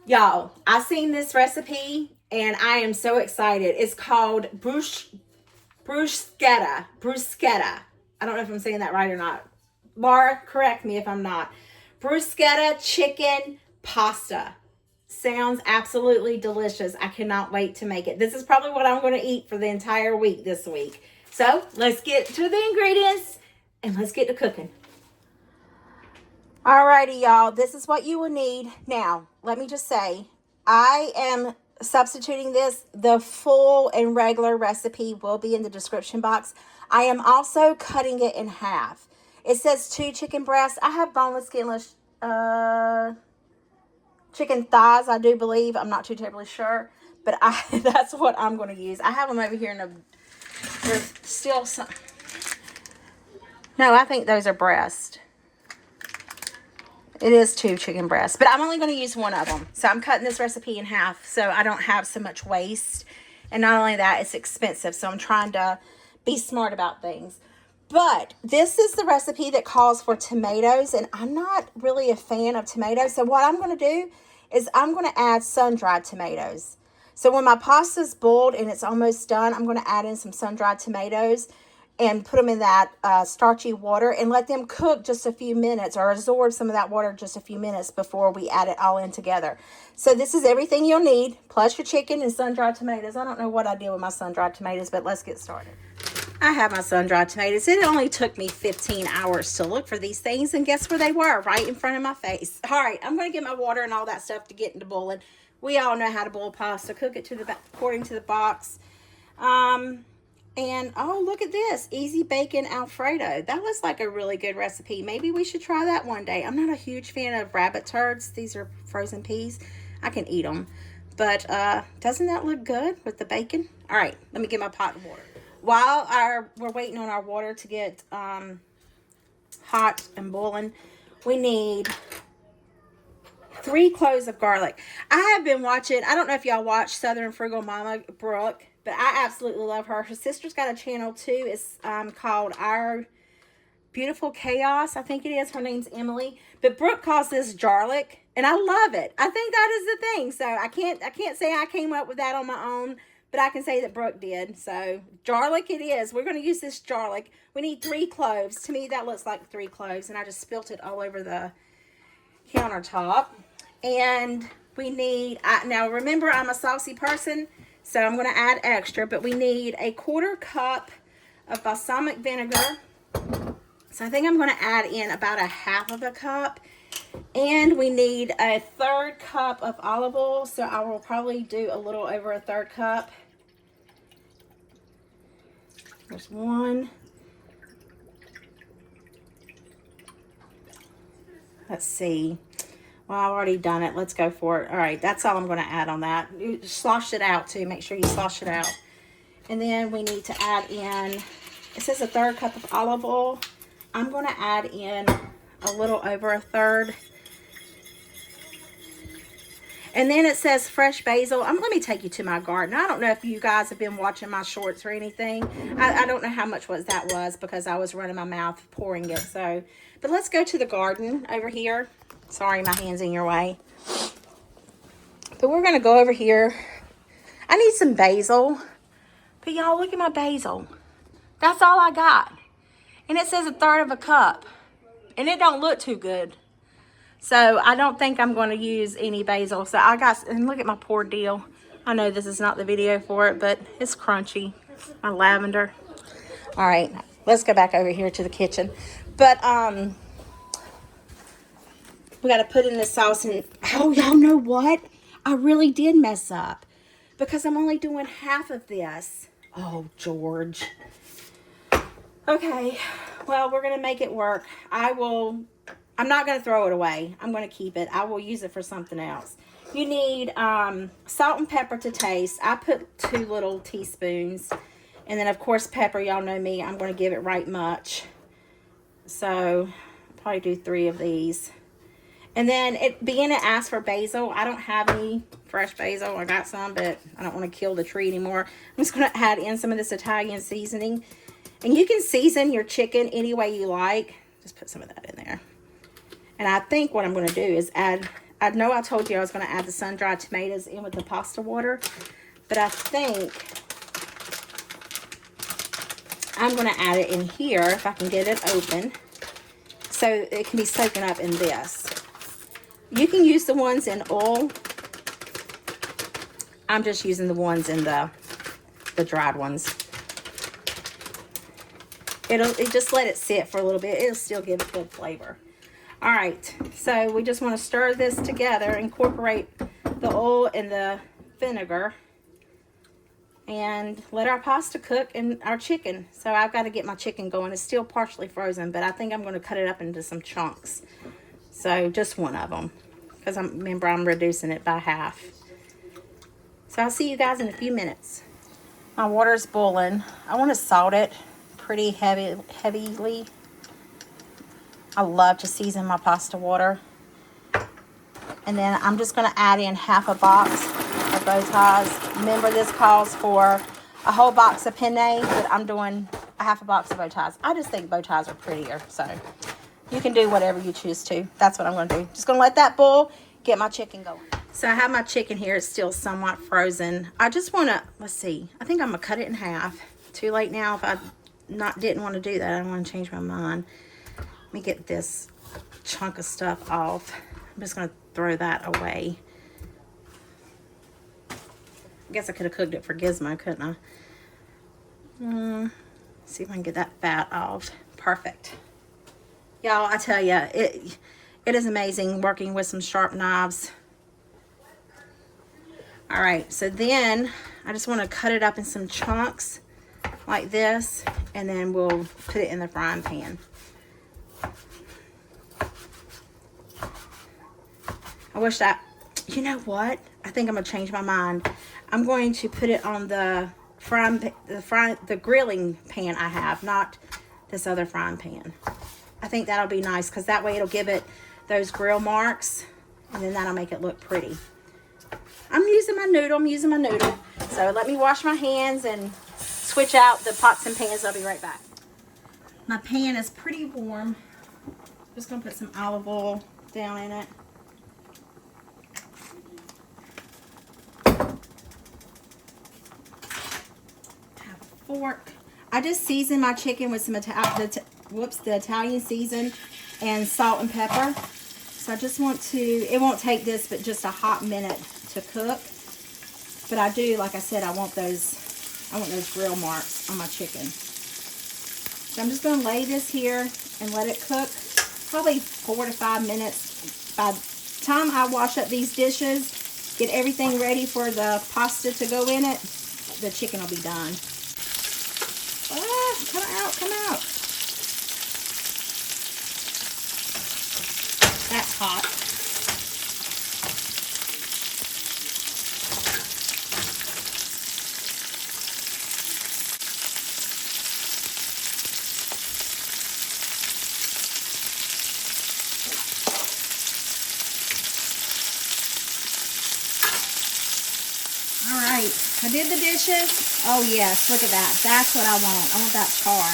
Y'all, I seen this recipe and I am so excited. It's called bruschetta. Bruschetta. I don't know if I'm saying that right or not. Laura, correct me if I'm not. Bruschetta chicken pasta. Sounds absolutely delicious. I cannot wait to make it. This is probably what I'm going to eat for the entire week this week. So let's get to the ingredients and let's get to cooking. Alrighty, y'all. This is what you will need. Now, let me just say, I am substituting this. The full and regular recipe will be in the description box. I am also cutting it in half. It says 2 chicken breasts. I have boneless, skinless chicken thighs, I do believe. I'm not too terribly sure, but that's what I'm going to use. I have them over here in a, there's still some. No, I think those are breast. It is 2 chicken breasts, but I'm only going to use one of them. So I'm cutting this recipe in half so I don't have so much waste. And not only that, it's expensive. So I'm trying to be smart about things. But this is the recipe that calls for tomatoes, and I'm not really a fan of tomatoes. So what I'm going to do is I'm going to add sun-dried tomatoes. So when my pasta's boiled and it's almost done, I'm going to add in some sun-dried tomatoes and put them in that starchy water and let them cook just a few minutes or absorb some of that water just a few minutes before we add it all in together. So this is everything you'll need, plus your chicken and sun-dried tomatoes. I don't know what I did with my sun-dried tomatoes, but let's get started. I have my sun-dried tomatoes. It only took me 15 hours to look for these things, and guess where they were? Right in front of my face. All right, I'm going to get my water and all that stuff to get into boiling. We all know how to boil pasta. Cook it to the according to the box. And oh, look at this, easy bacon Alfredo. That looks like a really good recipe. Maybe we should try that one day. I'm not a huge fan of rabbit turds. These are frozen peas. I can eat them, but doesn't that look good with the bacon? All right, let me get my pot of water. While we're waiting on our water to get hot and boiling, we need 3 cloves of garlic. I have been watching, I don't know if y'all watch Southern Frugal Mama Brooke, but I absolutely love her. Her sister's got a channel too. It's called Our Beautiful Chaos. I think it is. Her name's Emily. But Brooke calls this garlic, and I love it. I think that is the thing. So I can't say I came up with that on my own, but I can say that Brooke did. So garlic it is. We're going to use this garlic. We need 3 cloves. To me, that looks like 3 cloves, and I just spilt it all over the countertop. And we need, now remember, I'm a saucy person, so I'm going to add extra, but we need a 1/4 cup of balsamic vinegar. So I think I'm going to add in about 1/2 cup. And we need a 1/3 cup of olive oil, so I will probably do a little over 1/3 cup. There's 1. Let's see. Well, I've already done it. Let's go for it. All right, that's all I'm going to add on that. You slosh it out too. Make sure you slosh it out. And then we need to add in, it says 1/3 cup of olive oil. I'm going to add in a little over 1/3. And then it says fresh basil. Let me take you to my garden. I don't know if you guys have been watching my shorts or anything. I don't know how much that was because I was running my mouth pouring it. So, but let's go to the garden over here. Sorry, my hand's in your way. But we're going to go over here. I need some basil. But y'all, look at my basil. That's all I got. And it says 1/3 cup. And it don't look too good. So I don't think I'm going to use any basil. So I got, and look at my poor deal. I know this is not the video for it, but it's crunchy. My lavender. All right, let's go back over here to the kitchen. But we got to put in the sauce. And oh, y'all know what? I really did mess up because I'm only doing half of this. Oh, George. Okay, well, we're going to make it work. I'm not going to throw it away. I'm going to keep it. I will use it for something else. You need salt and pepper to taste. I put 2 little teaspoons. And then, of course, pepper. Y'all know me. I'm going to give it right much. So, I'll probably do 3 of these. And then, being it asks for basil, I don't have any fresh basil. I got some, but I don't want to kill the tree anymore. I'm just going to add in some of this Italian seasoning. And you can season your chicken any way you like. Just put some of that in there. And I think what I'm going to do is add I know I told you I was going to add the sun-dried tomatoes in with the pasta water, but I think I'm going to add it in here if I can get it open so it can be soaking up in this. You can use the ones in oil. I'm just using the ones in the dried ones. It just let it sit for a little bit. It'll still give it good flavor. All right, so we just want to stir this together, incorporate the oil and the vinegar, and let our pasta cook and our chicken. So I've got to get my chicken going. It's still partially frozen, but I think I'm going to cut it up into some chunks. So just one of them, because remember I'm reducing it by half. So I'll see you guys in a few minutes. My water's boiling. I want to salt it pretty heavily. I love to season my pasta water. And then I'm just going to add in half a box of bow ties. Remember, this calls for a whole box of penne, but I'm doing a half a box of bow ties. I just think bow ties are prettier, so you can do whatever you choose to. That's what I'm going to do. Just going to let that boil, get my chicken going. So I have my chicken here. It's still somewhat frozen. I just want to, let's see, I think I'm going to cut it in half. Too late now if I didn't want to do that. I want to change my mind. Let me get this chunk of stuff off. I'm just going to throw that away. I guess I could have cooked it for Gizmo, couldn't I? See if I can get that fat off. Perfect. Y'all, I tell you, it is amazing working with some sharp knives. All right, so then I just want to cut it up in some chunks like this, and then we'll put it in the frying pan. I wish that, you know what? I think I'm gonna change my mind. I'm going to put it on the grilling pan I have, not this other frying pan. I think that'll be nice because that way it'll give it those grill marks, and then that'll make it look pretty. I'm using my noodle. So let me wash my hands and switch out the pots and pans. I'll be right back. My pan is pretty warm. Just gonna put some olive oil down in it. Have a fork. I just seasoned my chicken with some the Italian season and salt and pepper. So I just want to, it won't take this but just a hot minute to cook. But I do, like I said, I want those grill marks on my chicken. So I'm just going to lay this here and let it cook probably 4 to 5 minutes. By the time I wash up these dishes, get everything ready for the pasta to go in it, the chicken will be done. Ah, come out. That's hot. All right, I did the dishes. Oh yes, look at that. That's what I want. I want that char.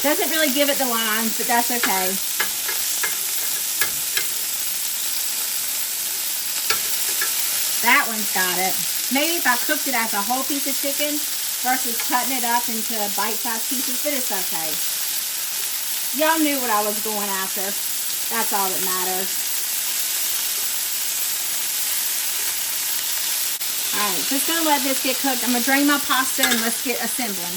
Doesn't really give it the lines, but that's okay. That one's got it. Maybe if I cooked it as a whole piece of chicken versus cutting it up into bite-sized pieces, but it's okay. Y'all knew what I was going after. That's all that matters. Alright, just going to let this get cooked. I'm going to drain my pasta and let's get assembling.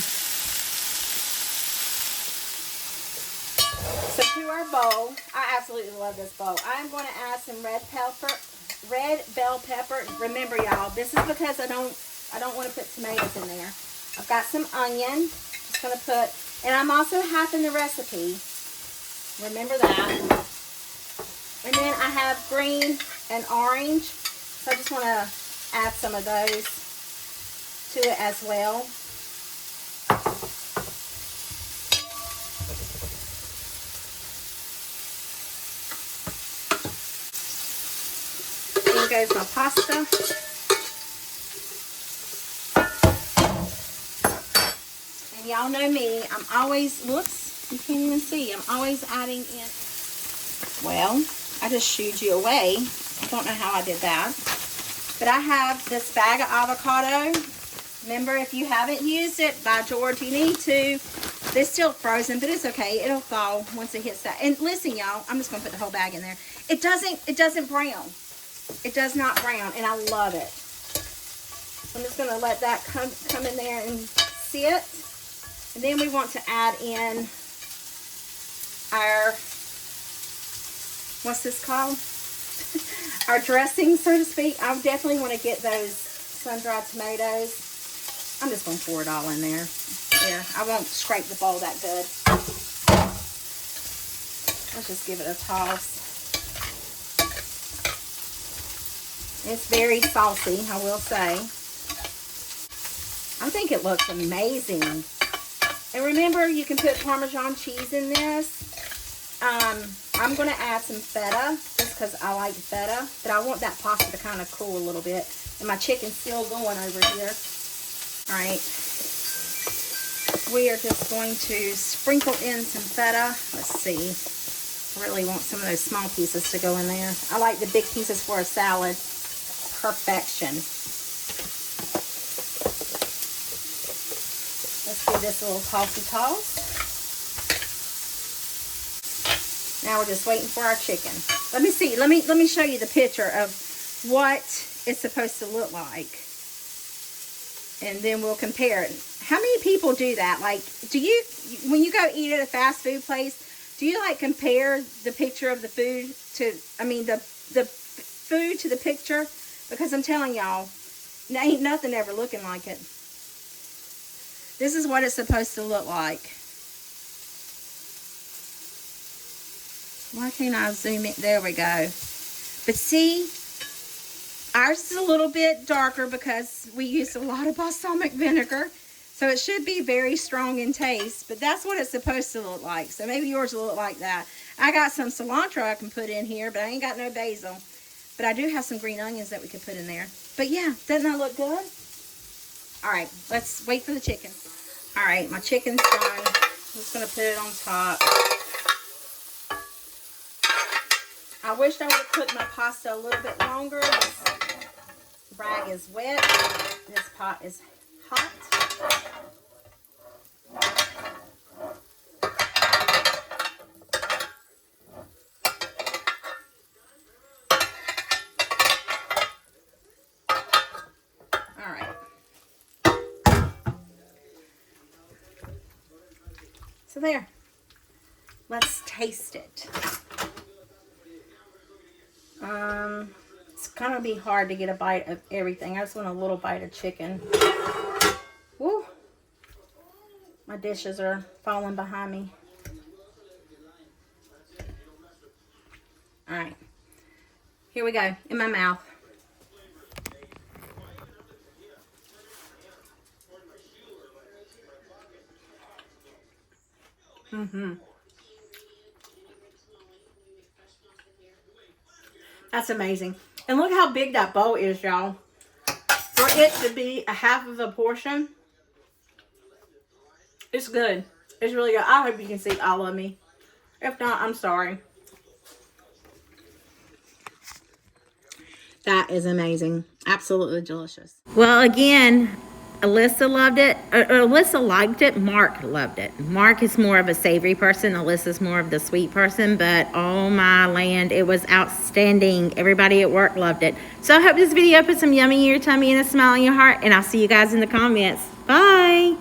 So to our bowl, I absolutely love this bowl. I'm going to add some red bell pepper. Remember, y'all, this is because I don't want to put tomatoes in there. I've got some onion. Just going to put, and I'm also halving the recipe. Remember that. And then I have green and orange. So I just want to add some of those to it as well. Here goes my pasta. And y'all know me, I'm always, whoops, you can't even see, I'm always adding in Well, I just shooed you away. I don't know how I did that. But I have this bag of avocado. Remember, if you haven't used it, by George, you need to. It's still frozen, but it's okay. It'll thaw once it hits that. And listen, y'all, I'm just gonna put the whole bag in there. It doesn't brown. It does not brown, and I love it. I'm just gonna let that come in there and sit. And then we want to add in our, what's this called? Our dressing, so to speak. I definitely want to get those sun-dried tomatoes. I'm just going to pour it all in there. There. I won't scrape the bowl that good. Let's just give it a toss. It's very saucy, I will say. I think it looks amazing. And remember, you can put Parmesan cheese in this. I'm going to add some feta, just because I like feta. But I want that pasta to kind of cool a little bit. And my chicken's still going over here. Alright. We are just going to sprinkle in some feta. Let's see. I really want some of those small pieces to go in there. I like the big pieces for a salad. Perfection. Let's give this a little toss. Now we're just waiting for our chicken. Let me see. Let me show you the picture of what it's supposed to look like. And then we'll compare it. How many people do that? Like, do you, when you go eat at a fast food place, do you like compare the picture of the food to, I mean, the food to the picture? Because I'm telling y'all, there ain't nothing ever looking like it. This is what it's supposed to look like. Why can't I zoom in? There we go. But see, ours is a little bit darker because we used a lot of balsamic vinegar. So it should be very strong in taste. But that's what it's supposed to look like. So maybe yours will look like that. I got some cilantro I can put in here, but I ain't got no basil. But I do have some green onions that we could put in there. But yeah, doesn't that look good? All right, let's wait for the chicken. All right, my chicken's done. I'm just going to put it on top. I wish I would have cooked my pasta a little bit longer. This rag is wet. This pot is hot. All right. So there. Let's taste it. It's gonna be hard to get a bite of everything. I just want a little bite of chicken. Woo! My dishes are falling behind me. All right, here we go, in my mouth. That's amazing. And look how big that bowl is, y'all. For it to be a half of a portion, it's good. It's really good. I hope you can see all of me. If not, I'm sorry. That is amazing. Absolutely delicious. Well, again, Alyssa loved it. Alyssa liked it. Mark loved it. Mark is more of a savory person. Alyssa's more of the sweet person. But oh my land, it was outstanding. Everybody at work loved it. So I hope this video put some yummy in your tummy and a smile in your heart. And I'll see you guys in the comments. Bye.